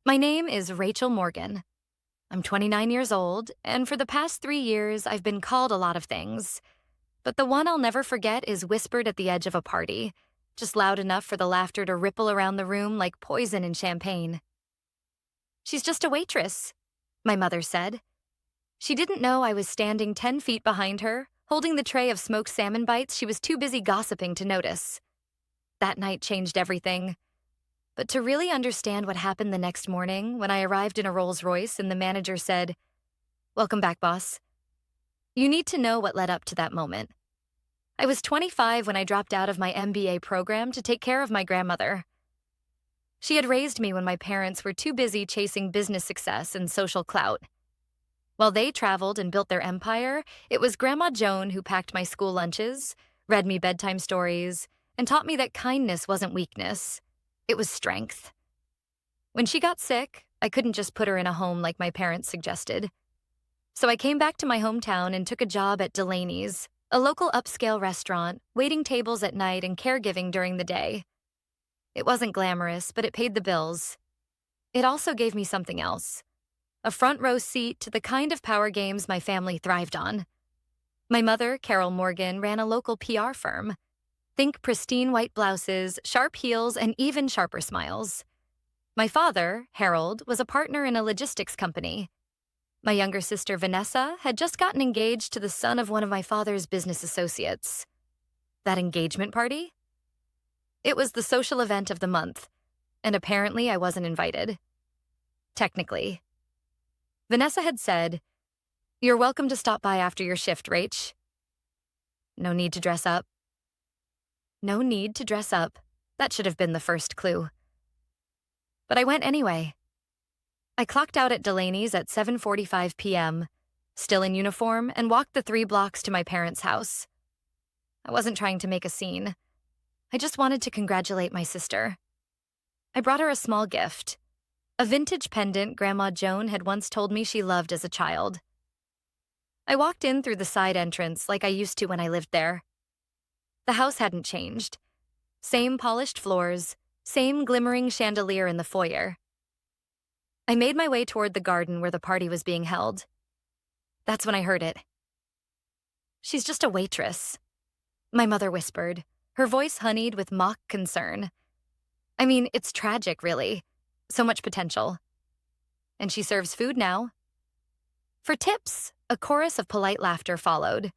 My name is Rachel Morgan. I'm 29 years old, and for the past 3 years, I've been called a lot of things. But the one I'll never forget is whispered at the edge of a party, just loud enough for the laughter to ripple around the room like poison in champagne. "She's just a waitress," my mother said. She didn't know I was standing 10 feet behind her, holding the tray of smoked salmon bites she was too busy gossiping to notice. That night changed everything. But to really understand what happened the next morning, when I arrived in a Rolls Royce and the manager said, "Welcome back, boss," you need to know what led up to that moment. I was 25 when I dropped out of my MBA program to take care of my grandmother. She had raised me when my parents were too busy chasing business success and social clout. While they traveled and built their empire, it was Grandma Joan who packed my school lunches, read me bedtime stories, and taught me that kindness wasn't weakness. It was strength. When she got sick, I couldn't just put her in a home like my parents suggested. So I came back to my hometown and took a job at Delaney's, a local upscale restaurant, waiting tables at night and caregiving during the day. It wasn't glamorous, but it paid the bills. It also gave me something else: a front row seat to the kind of power games my family thrived on. My mother, Carol Morgan, ran a local PR firm. Think pristine white blouses, sharp heels, and even sharper smiles. My father, Harold, was a partner in a logistics company. My younger sister, Vanessa, had just gotten engaged to the son of one of my father's business associates. That engagement party? It was the social event of the month, and apparently I wasn't invited. Technically. Vanessa had said, "You're welcome to stop by after your shift, Rach." No need to dress up. No need to dress up. That should have been the first clue. But I went anyway. I clocked out at Delaney's at 7:45 p.m., still in uniform, and walked the 3 blocks to my parents' house. I wasn't trying to make a scene. I just wanted to congratulate my sister. I brought her a small gift, a vintage pendant Grandma Joan had once told me she loved as a child. I walked in through the side entrance like I used to when I lived there. The house hadn't changed. Same polished floors, same glimmering chandelier in the foyer. I made my way toward the garden where the party was being held. That's when I heard it. "She's just a waitress," my mother whispered, her voice honeyed with mock concern. I mean, it's tragic, really. So much potential. And she serves food now. For tips, a chorus of polite laughter followed.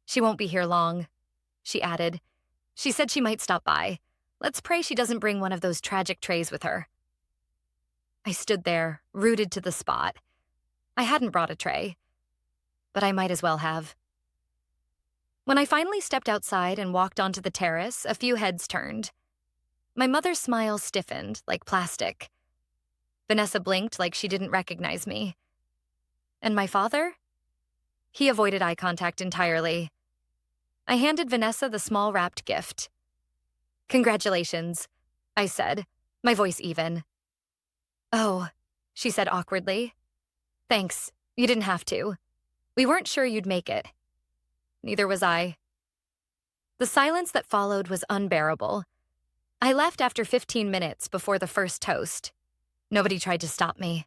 "She won't be here long," she added. "She said she might stop by. Let's pray she doesn't bring one of those tragic trays with her." I stood there, rooted to the spot. I hadn't brought a tray, but I might as well have. When I finally stepped outside and walked onto the terrace, a few heads turned. My mother's smile stiffened, like plastic. Vanessa blinked like she didn't recognize me. And my father? He avoided eye contact entirely. I handed Vanessa the small wrapped gift. "Congratulations," I said, my voice even. "Oh," she said awkwardly. "Thanks, you didn't have to. We weren't sure you'd make it." Neither was I. The silence that followed was unbearable. I left after 15 minutes before the first toast. Nobody tried to stop me.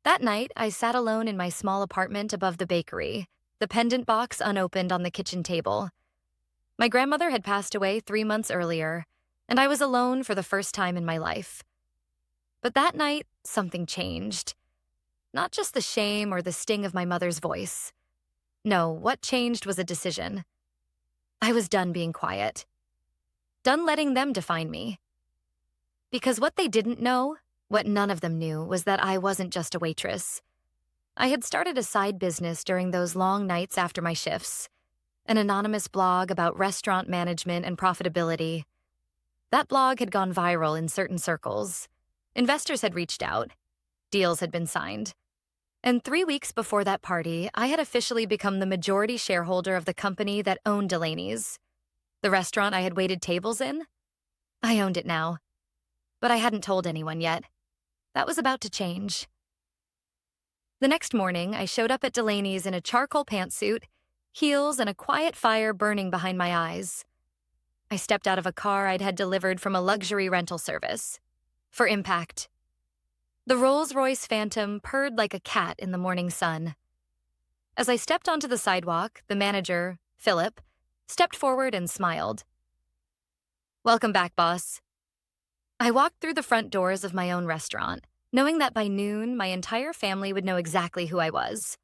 That night, I sat alone in my small apartment above the bakery, the pendant box unopened on the kitchen table. My grandmother had passed away 3 months earlier, and I was alone for the first time in my life. But that night, something changed. Not just the shame or the sting of my mother's voice. No, what changed was a decision. I was done being quiet. Done letting them define me. Because what they didn't know, what none of them knew, was that I wasn't just a waitress. I had started a side business during those long nights after my shifts, an anonymous blog about restaurant management and profitability. That blog had gone viral in certain circles. Investors had reached out. Deals had been signed. And 3 weeks before that party, I had officially become the majority shareholder of the company that owned Delaney's. The restaurant I had waited tables in? I owned it now. But I hadn't told anyone yet. That was about to change. The next morning, I showed up at Delaney's in a charcoal pantsuit, heels, and a quiet fire burning behind my eyes. I stepped out of a car I'd had delivered from a luxury rental service. For impact, The Rolls-Royce Phantom purred like a cat in the morning sun. As I stepped onto the sidewalk, the manager, Philip, stepped forward and smiled. "Welcome back, boss." I walked through the front doors of my own restaurant, knowing that by noon, my entire family would know exactly who I was.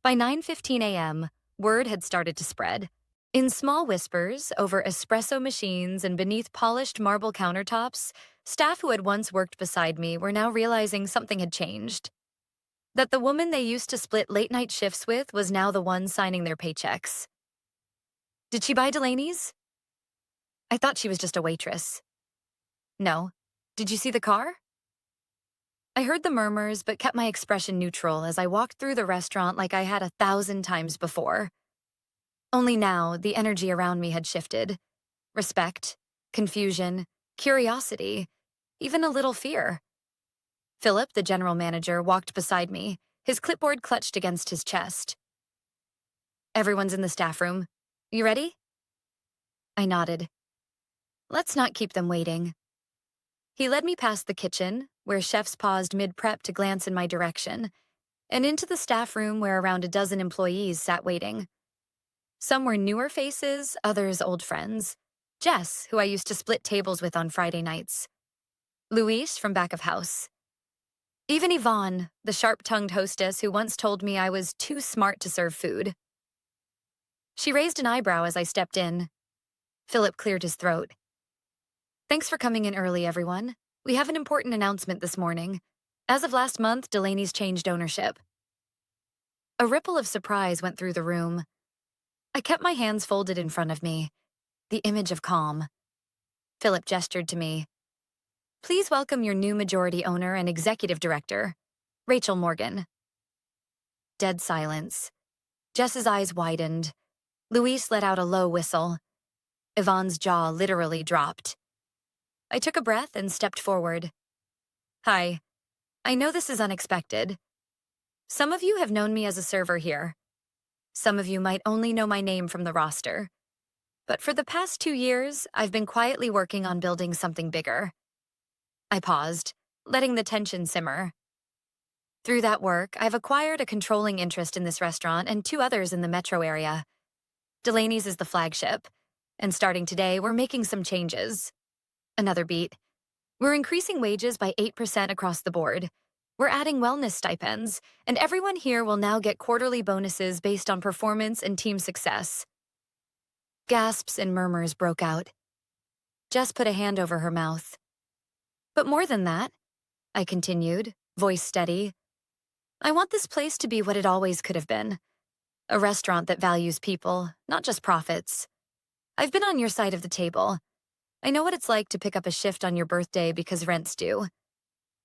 By 9:15 a.m., word had started to spread. In small whispers, over espresso machines and beneath polished marble countertops, staff who had once worked beside me were now realizing something had changed. That the woman they used to split late-night shifts with was now the one signing their paychecks. "Did she buy Delaney's?" "I thought she was just a waitress." "No. Did you see the car?" I heard the murmurs but kept my expression neutral as I walked through the restaurant like I had 1,000 times before. Only now, the energy around me had shifted. Respect, confusion, curiosity, even a little fear. Philip, the general manager, walked beside me, his clipboard clutched against his chest. "Everyone's in the staff room. You ready?" I nodded. "Let's not keep them waiting." He led me past the kitchen, where chefs paused mid-prep to glance in my direction, and into the staff room where around a dozen employees sat waiting. Some were newer faces, others old friends. Jess, who I used to split tables with on Friday nights. Luis from back of house. Even Yvonne, the sharp-tongued hostess who once told me I was too smart to serve food. She raised an eyebrow as I stepped in. Philip cleared his throat. "Thanks for coming in early, everyone. We have an important announcement this morning. As of last month, Delaney's changed ownership." A ripple of surprise went through the room. I kept my hands folded in front of me, the image of calm. Philip gestured to me. "Please welcome your new majority owner and executive director, Rachel Morgan." Dead silence. Jess's eyes widened. Luis let out a low whistle. Yvonne's jaw literally dropped. I took a breath and stepped forward. "Hi. I know this is unexpected. Some of you have known me as a server here. Some of you might only know my name from the roster. But for the past 2 years, I've been quietly working on building something bigger." I paused, letting the tension simmer. "Through that work, I've acquired a controlling interest in this restaurant and 2 others in the metro area. Delaney's is the flagship, and starting today, we're making some changes." Another beat. "We're increasing wages by 8% across the board. We're adding wellness stipends, and everyone here will now get quarterly bonuses based on performance and team success." Gasps and murmurs broke out. Jess put a hand over her mouth. "But more than that," I continued, voice steady, "I want this place to be what it always could have been. A restaurant that values people, not just profits. I've been on your side of the table. I know what it's like to pick up a shift on your birthday because rent's due.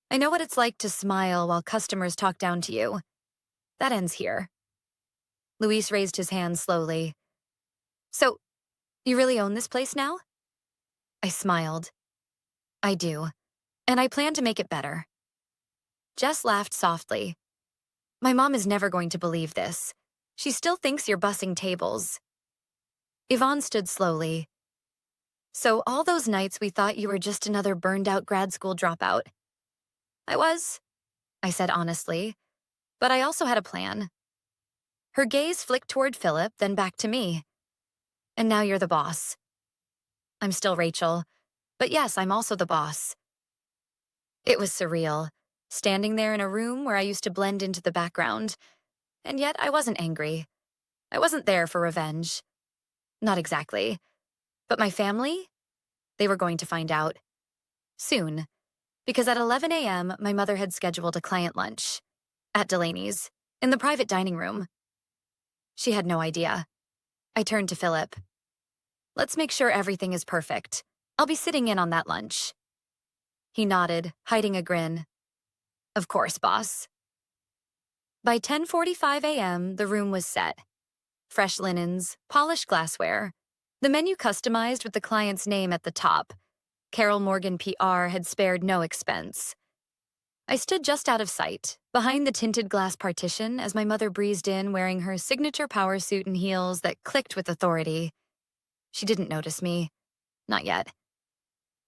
I know what it's like to smile while customers talk down to you. That ends here." Luis raised his hand slowly. "So, you really own this place now?" I smiled. "I do, and I plan to make it better." Jess laughed softly. "My mom is never going to believe this. She still thinks you're bussing tables." Yvonne stood slowly. "So all those nights we thought you were just another burned-out grad school dropout." "I was," I said honestly, "but I also had a plan." Her gaze flicked toward Philip, then back to me. "And now you're the boss." "I'm still Rachel, but yes, I'm also the boss." It was surreal, standing there in a room where I used to blend into the background. And yet I wasn't angry. I wasn't there for revenge. Not exactly. But my family? They were going to find out. Soon. Because at 11 a.m., my mother had scheduled a client lunch. At Delaney's. In the private dining room. She had no idea. I turned to Philip. "Let's make sure everything is perfect. I'll be sitting in on that lunch." He nodded, hiding a grin. "Of course, boss." By 10:45 a.m., the room was set. Fresh linens, polished glassware. The menu customized with the client's name at the top. Carol Morgan PR had spared no expense. I stood just out of sight, behind the tinted glass partition as my mother breezed in wearing her signature power suit and heels that clicked with authority. She didn't notice me. Not yet.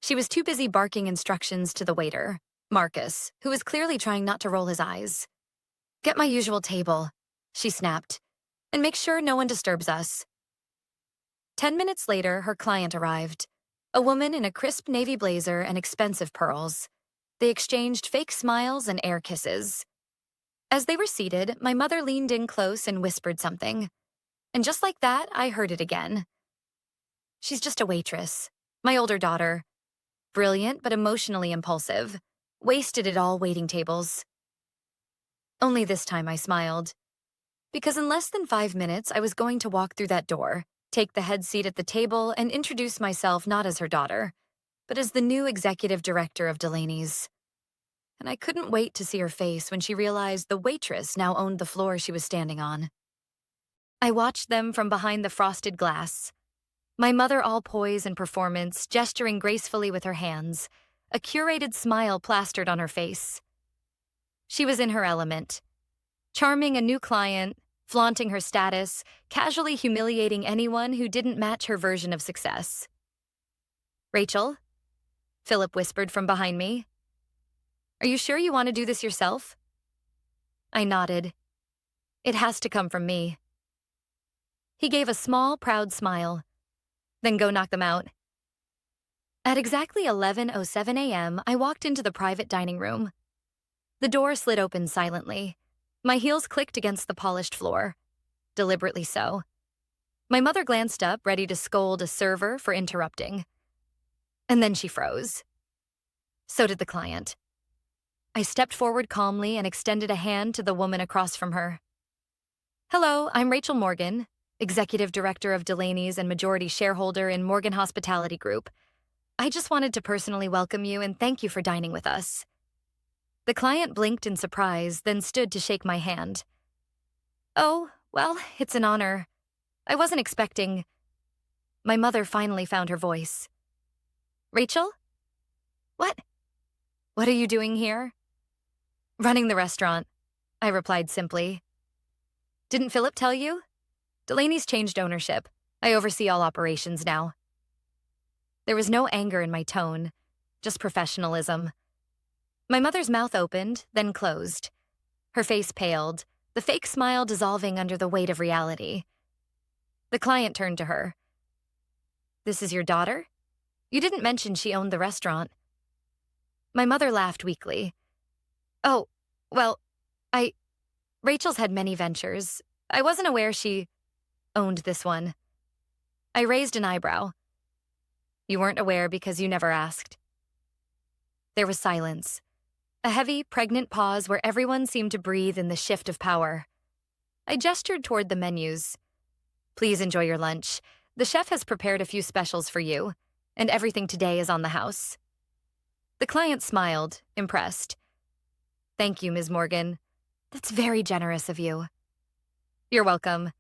She was too busy barking instructions to the waiter. Marcus, who was clearly trying not to roll his eyes. "Get my usual table," she snapped, "and make sure no one disturbs us." 10 minutes later, her client arrived. A woman in a crisp navy blazer and expensive pearls. They exchanged fake smiles and air kisses. As they were seated, my mother leaned in close and whispered something. And just like that, I heard it again. "She's just a waitress. My older daughter. Brilliant, but emotionally impulsive. Wasted at all waiting tables." Only this time I smiled. Because in less than 5 minutes, I was going to walk through that door, take the head seat at the table, and introduce myself not as her daughter, but as the new executive director of Delaney's. And I couldn't wait to see her face when she realized the waitress now owned the floor she was standing on. I watched them from behind the frosted glass. My mother all poise and performance, gesturing gracefully with her hands, a curated smile plastered on her face. She was in her element, charming a new client, flaunting her status, casually humiliating anyone who didn't match her version of success. "Rachel?" Philip whispered from behind me. "Are you sure you want to do this yourself?" I nodded. "It has to come from me." He gave a small, proud smile. "Then go knock them out." At exactly 11:07 a.m., I walked into the private dining room. The door slid open silently. My heels clicked against the polished floor. Deliberately so. My mother glanced up, ready to scold a server for interrupting. And then she froze. So did the client. I stepped forward calmly and extended a hand to the woman across from her. "Hello, I'm Rachel Morgan, Executive Director of Delaney's and majority shareholder in Morgan Hospitality Group. I just wanted to personally welcome you and thank you for dining with us." The client blinked in surprise, then stood to shake my hand. "Oh, well, it's an honor. I wasn't expecting—" My mother finally found her voice. "Rachel? What? What are you doing here?" "Running the restaurant," I replied simply. "Didn't Philip tell you? Delaney's changed ownership. I oversee all operations now." There was no anger in my tone, just professionalism. My mother's mouth opened, then closed. Her face paled, the fake smile dissolving under the weight of reality. The client turned to her. "This is your daughter? You didn't mention she owned the restaurant." My mother laughed weakly. "Oh, well, Rachel's had many ventures. I wasn't aware she owned this one." I raised an eyebrow. "You weren't aware because you never asked." There was silence. A heavy, pregnant pause where everyone seemed to breathe in the shift of power. I gestured toward the menus. "Please enjoy your lunch. The chef has prepared a few specials for you, and everything today is on the house." The client smiled, impressed. "Thank you, Ms. Morgan. That's very generous of you." "You're welcome.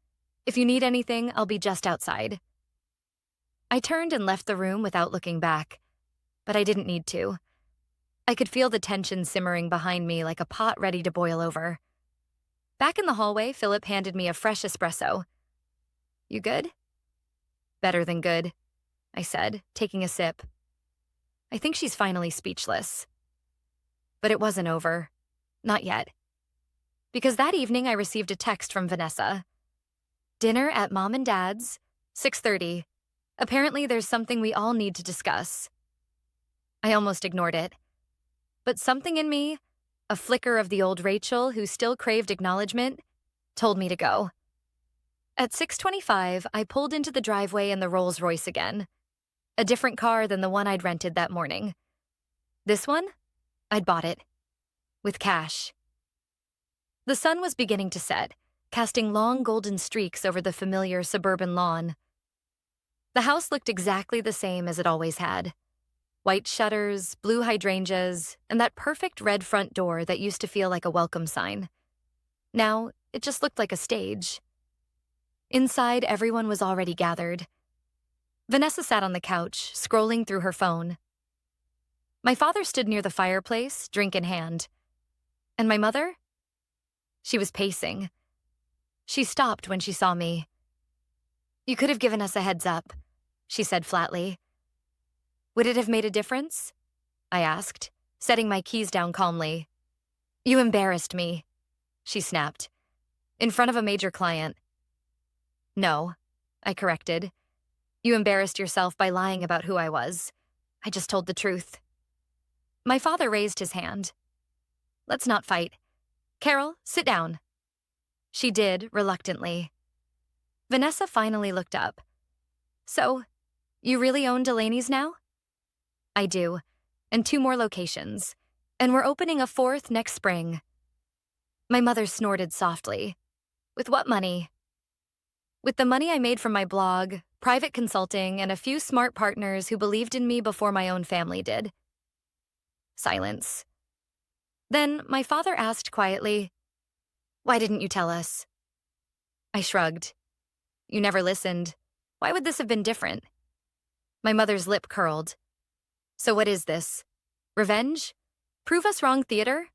If you need anything, I'll be just outside." I turned and left the room without looking back, but I didn't need to. I could feel the tension simmering behind me like a pot ready to boil over. Back in the hallway, Philip handed me a fresh espresso. "You good?" "Better than good," I said, taking a sip. I think she's finally speechless. But it wasn't over. Not yet. Because that evening I received a text from Vanessa. "Dinner at Mom and Dad's, 6:30. Apparently there's something we all need to discuss." I almost ignored it. But something in me, a flicker of the old Rachel who still craved acknowledgement, told me to go. At 6:25, I pulled into the driveway in the Rolls-Royce again. A different car than the one I'd rented that morning. This one? I'd bought it. With cash. The sun was beginning to set, casting long golden streaks over the familiar suburban lawn. The house looked exactly the same as it always had. White shutters, blue hydrangeas, and that perfect red front door that used to feel like a welcome sign. Now, it just looked like a stage. Inside, everyone was already gathered. Vanessa sat on the couch, scrolling through her phone. My father stood near the fireplace, drink in hand. And my mother? She was pacing. She stopped when she saw me. "You could have given us a heads up," she said flatly. "Would it have made a difference?" I asked. setting my keys down calmly. "You embarrassed me," she snapped. "In front of a major client." "No," I corrected. "You embarrassed yourself by lying about who I was. I just told the truth." My father raised his hand. "Let's not fight. Carol, sit down." She did, reluctantly. Vanessa finally looked up. "So, you really own Delaney's now?" "I do, and 2 more locations. And we're opening a 4th next spring." My mother snorted softly. "With what money?" "With the money I made from my blog, private consulting, and a few smart partners who believed in me before my own family did." Silence. Then my father asked quietly, "Why didn't you tell us?" I shrugged. "You never listened. Why would this have been different?" My mother's lip curled. "So what is this? Revenge? Prove us wrong theater?"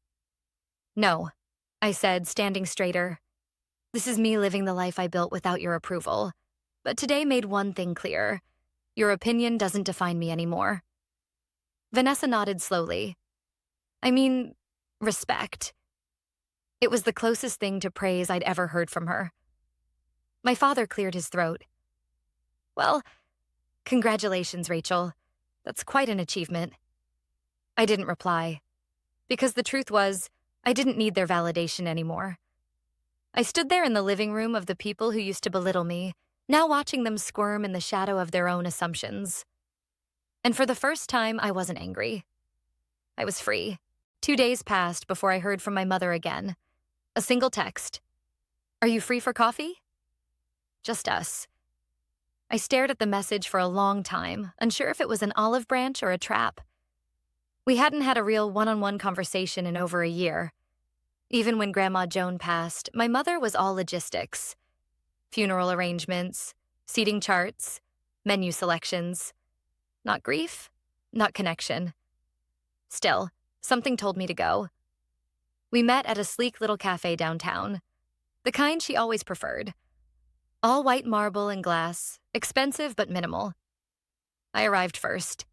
"No," I said, standing straighter. "This is me living the life I built without your approval. But today made one thing clear. Your opinion doesn't define me anymore." Vanessa nodded slowly. "I mean, respect." It was the closest thing to praise I'd ever heard from her. My father cleared his throat. "Well, congratulations, Rachel. That's quite an achievement." I didn't reply, because the truth was, I didn't need their validation anymore. I stood there in the living room of the people who used to belittle me, now watching them squirm in the shadow of their own assumptions. And for the first time, I wasn't angry. I was free. 2 days passed before I heard from my mother again. A single text. "Are you free for coffee?" Just us. I stared at the message for a long time, unsure if it was an olive branch or a trap. We hadn't had a real one-on-one conversation in over a year. Even when Grandma Joan passed, my mother was all logistics. Funeral arrangements, seating charts, menu selections. Not grief, not connection. Still, something told me to go. We met at a sleek little cafe downtown, the kind she always preferred. All white marble and glass, expensive but minimal. I arrived first.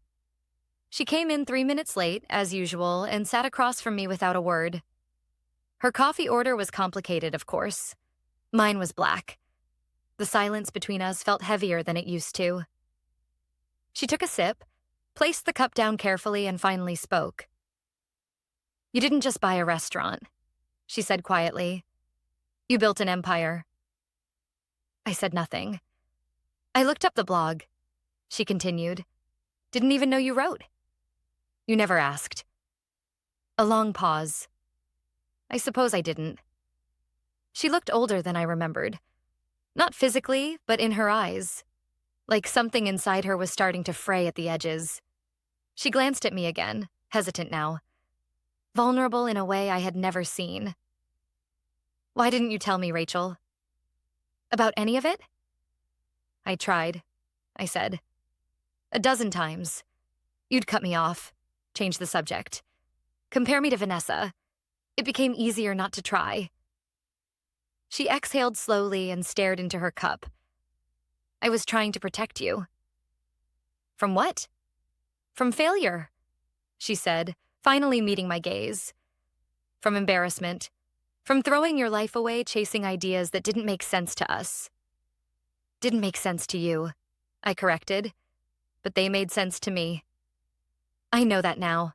She came in 3 minutes late, as usual, and sat across from me without a word. Her coffee order was complicated, of course. Mine was black. The silence between us felt heavier than it used to. She took a sip, placed the cup down carefully, and finally spoke. "You didn't just buy a restaurant," she said quietly. "You built an empire." I said nothing. "I looked up the blog," she continued. "Didn't even know you wrote." "You never asked." A long pause. "I suppose I didn't." She looked older than I remembered. Not physically, but in her eyes. Like something inside her was starting to fray at the edges. She glanced at me again, hesitant now. Vulnerable in a way I had never seen. "Why didn't you tell me, Rachel?" "About any of it?" "I tried," I said. "A dozen times. You'd cut me off, change the subject. Compare me to Vanessa. It became easier not to try." She exhaled slowly and stared into her cup. "I was trying to protect you." "From what?" "From failure," she said, finally meeting my gaze. "From embarrassment. From throwing your life away chasing ideas that didn't make sense to us." "Didn't make sense to you," I corrected, "but they made sense to me. I know that now."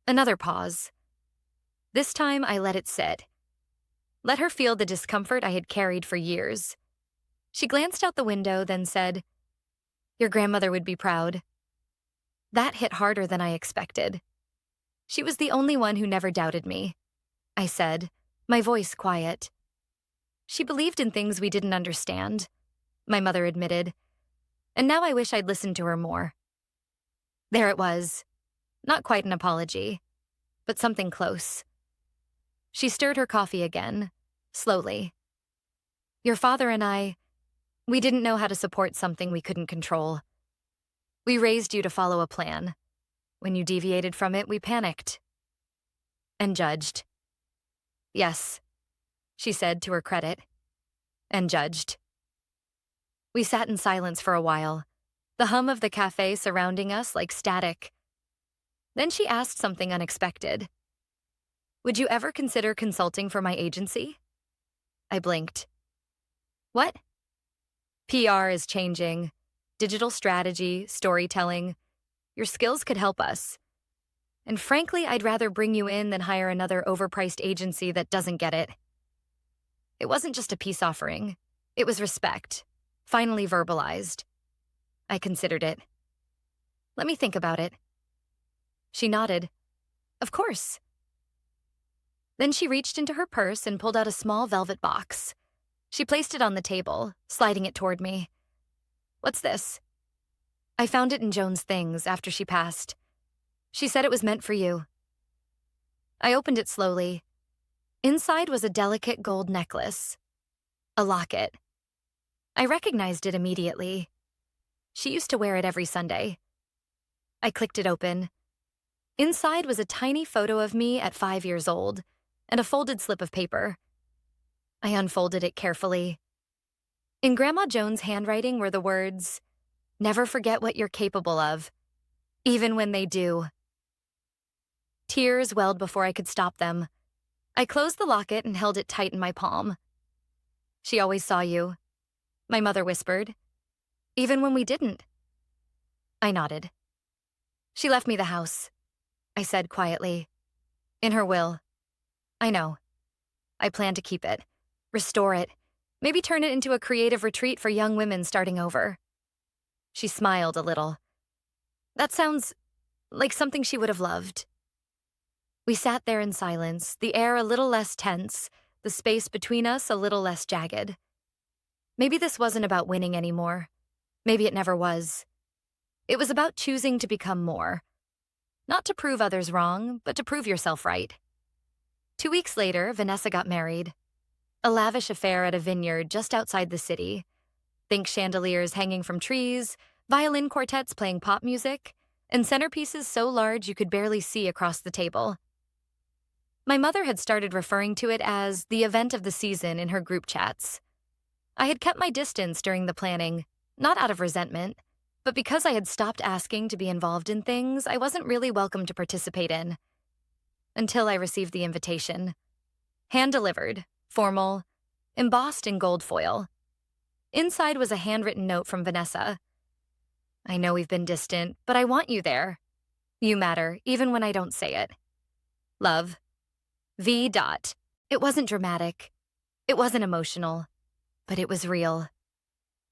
Another pause. This time I let it sit. Let her feel the discomfort I had carried for years. She glanced out the window, then said, "Your grandmother would be proud." That hit harder than I expected. She was the only one who never doubted me, I said, my voice quiet. "She believed in things we didn't understand," my mother admitted, "and now I wish I'd listened to her more." There it was. Not quite an apology, but something close. She stirred her coffee again, slowly. "Your father and we didn't know how to support something we couldn't control. We raised you to follow a plan. When you deviated from it, we panicked. And judged." "Yes," she said to her credit. "And judged." We sat in silence for a while, the hum of the cafe surrounding us like static. Then she asked something unexpected. Would you ever consider consulting for my agency? I blinked. What? PR is changing. Digital strategy, storytelling. Your skills could help us. And frankly, I'd rather bring you in than hire another overpriced agency that doesn't get it. It wasn't just a peace offering. It was respect, finally verbalized. I considered it. Let me think about it. She nodded. Of course. Then she reached into her purse and pulled out a small velvet box. She placed it on the table, sliding it toward me. What's this? I found it in Joan's things after she passed. She said it was meant for you. I opened it slowly. Inside was a delicate gold necklace. A locket. I recognized it immediately. She used to wear it every Sunday. I clicked it open. Inside was a tiny photo of me at 5 years old and a folded slip of paper. I unfolded it carefully. In Grandma Joan's handwriting were the words, "Never forget what you're capable of, even when they do." Tears welled before I could stop them. I closed the locket and held it tight in my palm. She always saw you, my mother whispered, even when we didn't. I nodded. She left me the house, I said quietly. In her will. I know. I plan to keep it, restore it, maybe turn it into a creative retreat for young women starting over. She smiled a little. That sounds like something she would have loved. We sat there in silence, the air a little less tense, the space between us a little less jagged. Maybe this wasn't about winning anymore. Maybe it never was. It was about choosing to become more. Not to prove others wrong, but to prove yourself right. 2 weeks later, Vanessa got married. A lavish affair at a vineyard just outside the city. Think chandeliers hanging from trees, violin quartets playing pop music, and centerpieces so large you could barely see across the table. My mother had started referring to it as the event of the season in her group chats. I had kept my distance during the planning, not out of resentment, but because I had stopped asking to be involved in things I wasn't really welcome to participate in. Until I received the invitation. Hand-delivered, formal, embossed in gold foil. Inside was a handwritten note from Vanessa. I know we've been distant, but I want you there. You matter, even when I don't say it. Love. V. It wasn't dramatic. It wasn't emotional. But it was real.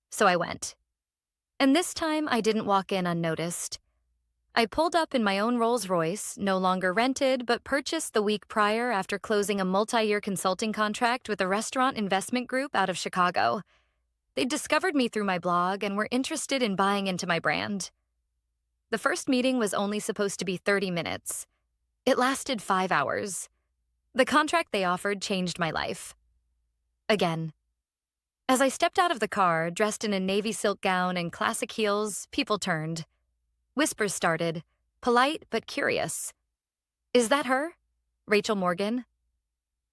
So I went. And this time, I didn't walk in unnoticed. I pulled up in my own Rolls-Royce, no longer rented, but purchased the week prior after closing a multi-year consulting contract with a restaurant investment group out of Chicago. They'd discovered me through my blog and were interested in buying into my brand. The first meeting was only supposed to be 30 minutes. It lasted 5 hours. The contract they offered changed my life. Again. As I stepped out of the car, dressed in a navy silk gown and classic heels, people turned. Whispers started, polite but curious. Is that her? Rachel Morgan?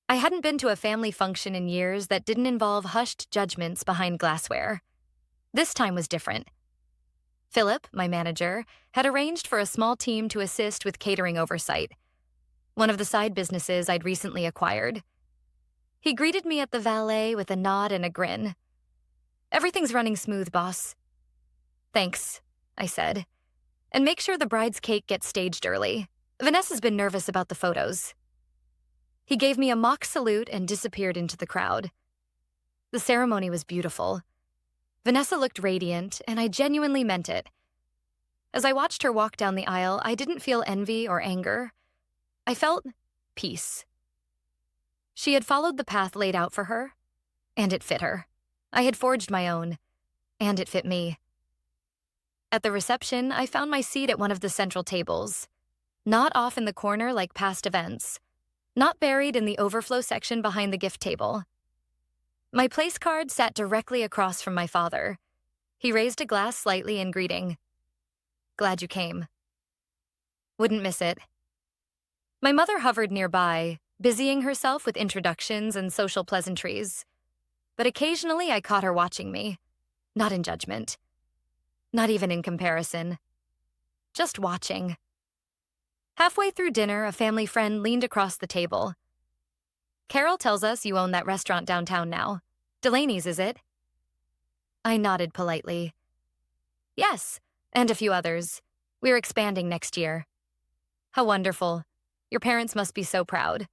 I hadn't been to a family function in years that didn't involve hushed judgments behind glassware. This time was different. Philip, my manager, had arranged for a small team to assist with catering oversight, one of the side businesses I'd recently acquired. He greeted me at the valet with a nod and a grin. Everything's running smooth, boss. Thanks, I said. And make sure the bride's cake gets staged early. Vanessa's been nervous about the photos. He gave me a mock salute and disappeared into the crowd. The ceremony was beautiful. Vanessa looked radiant, and I genuinely meant it. As I watched her walk down the aisle, I didn't feel envy or anger. I felt peace. She had followed the path laid out for her, and it fit her. I had forged my own, and it fit me. At the reception, I found my seat at one of the central tables, not off in the corner like past events, not buried in the overflow section behind the gift table. My place card sat directly across from my father. He raised a glass slightly in greeting. Glad you came. Wouldn't miss it. My mother hovered nearby, busying herself with introductions and social pleasantries. But occasionally I caught her watching me, not in judgment. Not even in comparison. Just watching. Halfway through dinner, a family friend leaned across the table. Carol tells us you own that restaurant downtown now. Delaney's, is it? I nodded politely. Yes, and a few others. We're expanding next year. How wonderful. Your parents must be so proud.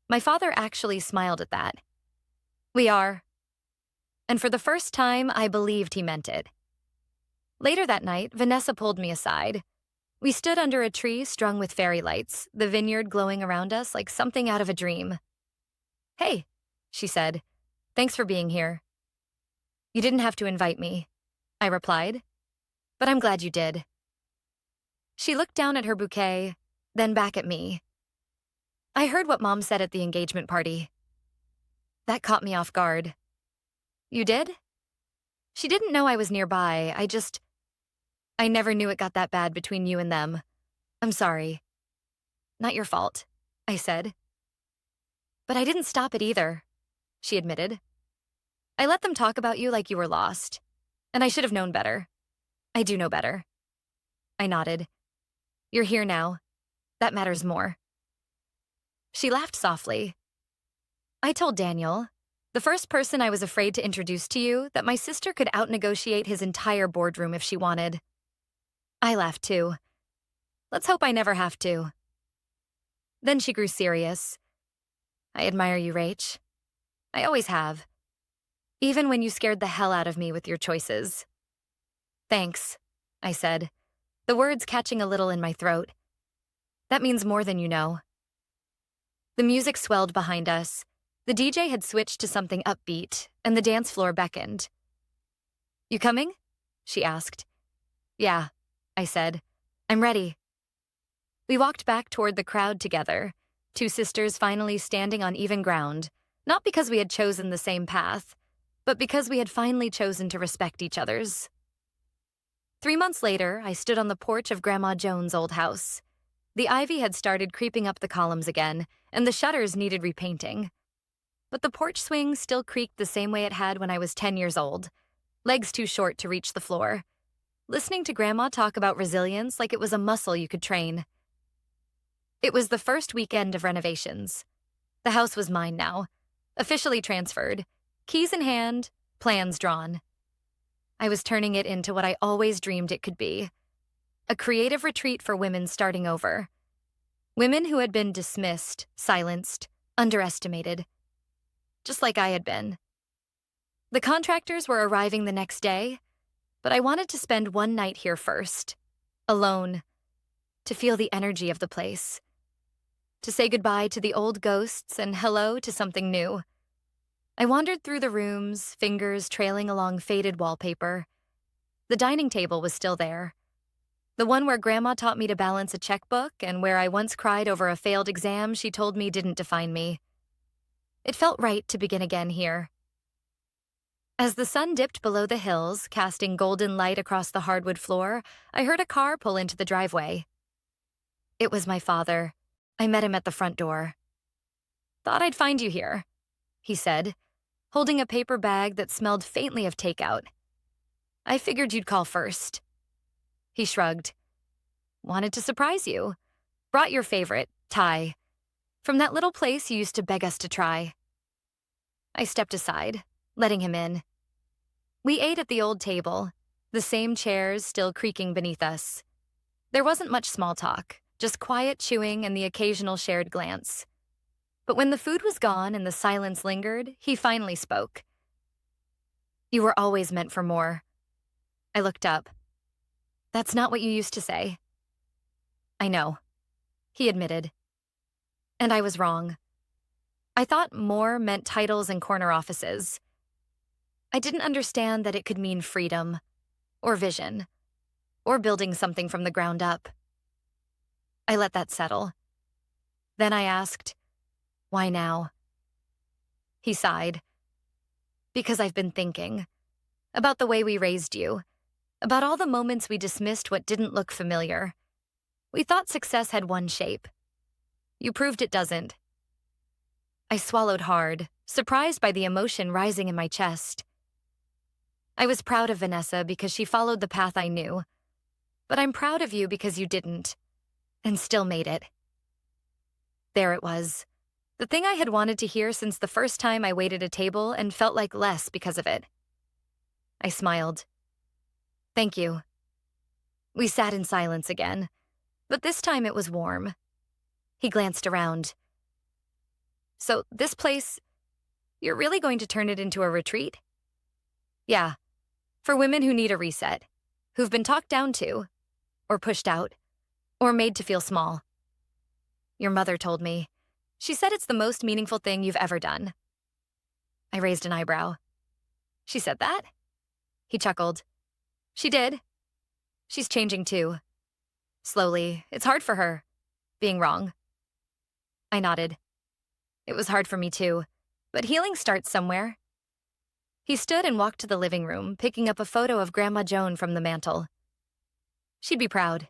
My father actually smiled at that. We are. And for the first time, I believed he meant it. Later that night, Vanessa pulled me aside. We stood under a tree strung with fairy lights, the vineyard glowing around us like something out of a dream. Hey, she said. Thanks for being here. You didn't have to invite me, I replied. But I'm glad you did. She looked down at her bouquet, then back at me. I heard what Mom said at the engagement party. That caught me off guard. You did? She didn't know I was nearby. I never knew it got that bad between you and them. I'm sorry. Not your fault, I said. But I didn't stop it either, she admitted. I let them talk about you like you were lost, and I should have known better. I do know better. I nodded. You're here now. That matters more. She laughed softly. I told Daniel, the first person I was afraid to introduce to you, that my sister could outnegotiate his entire boardroom if she wanted. I laughed too. Let's hope I never have to. Then she grew serious. I admire you, Rach. I always have. Even when you scared the hell out of me with your choices. Thanks, I said, the words catching a little in my throat. That means more than you know. The music swelled behind us. The DJ had switched to something upbeat, and the dance floor beckoned. You coming? She asked. Yeah, I said. I'm ready. We walked back toward the crowd together, two sisters finally standing on even ground, not because we had chosen the same path, but because we had finally chosen to respect each other's. 3 months later, I stood on the porch of Grandma Jones' old house. The ivy had started creeping up the columns again, and the shutters needed repainting. But the porch swing still creaked the same way it had when I was 10 years old, legs too short to reach the floor, listening to Grandma talk about resilience like it was a muscle you could train. It was the first weekend of renovations. The house was mine now, officially transferred, keys in hand, plans drawn. I was turning it into what I always dreamed it could be, a creative retreat for women starting over. Women who had been dismissed, silenced, underestimated, just like I had been. The contractors were arriving the next day, but I wanted to spend one night here first, alone, to feel the energy of the place, to say goodbye to the old ghosts and hello to something new. I wandered through the rooms, fingers trailing along faded wallpaper. The dining table was still there, the one where Grandma taught me to balance a checkbook and where I once cried over a failed exam she told me didn't define me. It felt right to begin again here. As the sun dipped below the hills, casting golden light across the hardwood floor, I heard a car pull into the driveway. It was my father. I met him at the front door. Thought I'd find you here, he said, holding a paper bag that smelled faintly of takeout. I figured you'd call first. He shrugged. Wanted to surprise you. Brought your favorite, Thai, from that little place you used to beg us to try. I stepped aside, letting him in. We ate at the old table, the same chairs still creaking beneath us. There wasn't much small talk, just quiet chewing and the occasional shared glance. But when the food was gone and the silence lingered, he finally spoke. You were always meant for more. I looked up. That's not what you used to say. I know, he admitted. And I was wrong. I thought more meant titles and corner offices. I didn't understand that it could mean freedom, or vision, or building something from the ground up. I let that settle. Then I asked, why now? He sighed. Because I've been thinking about the way we raised you, about all the moments we dismissed what didn't look familiar. We thought success had one shape. You proved it doesn't. I swallowed hard, surprised by the emotion rising in my chest. I was proud of Vanessa because she followed the path I knew, but I'm proud of you because you didn't. and still made it. There it was. The thing I had wanted to hear since the first time I waited a table and felt like less because of it. I smiled. Thank you. We sat in silence again, but this time it was warm. He glanced around. So this place, you're really going to turn it into a retreat? Yeah, for women who need a reset, who've been talked down to, or pushed out, or made to feel small. Your mother told me. She said it's the most meaningful thing you've ever done. I raised an eyebrow. She said that? He chuckled. She did. She's changing too. Slowly. It's hard for her, being wrong. I nodded. It was hard for me too, but healing starts somewhere. He stood and walked to the living room, picking up a photo of Grandma Joan from the mantel. She'd be proud.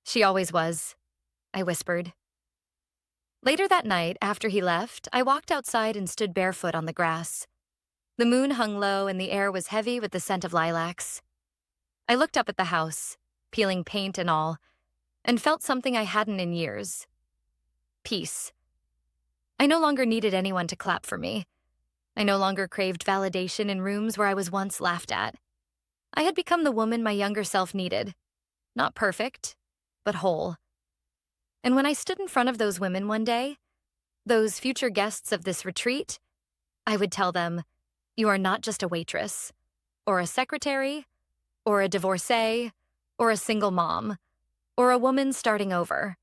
She always was, I whispered. Later that night, after he left, I walked outside and stood barefoot on the grass. The moon hung low and the air was heavy with the scent of lilacs. I looked up at the house, peeling paint and all, and felt something I hadn't in years. Peace. I no longer needed anyone to clap for me. I no longer craved validation in rooms where I was once laughed at. I had become the woman my younger self needed. Not perfect, but whole. And when I stood in front of those women one day, those future guests of this retreat, I would tell them, you are not just a waitress, or a secretary, or a divorcee, or a single mom, or a woman starting over.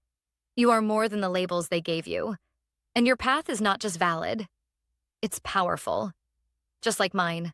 You are more than the labels they gave you. And your path is not just valid, it's powerful, just like mine.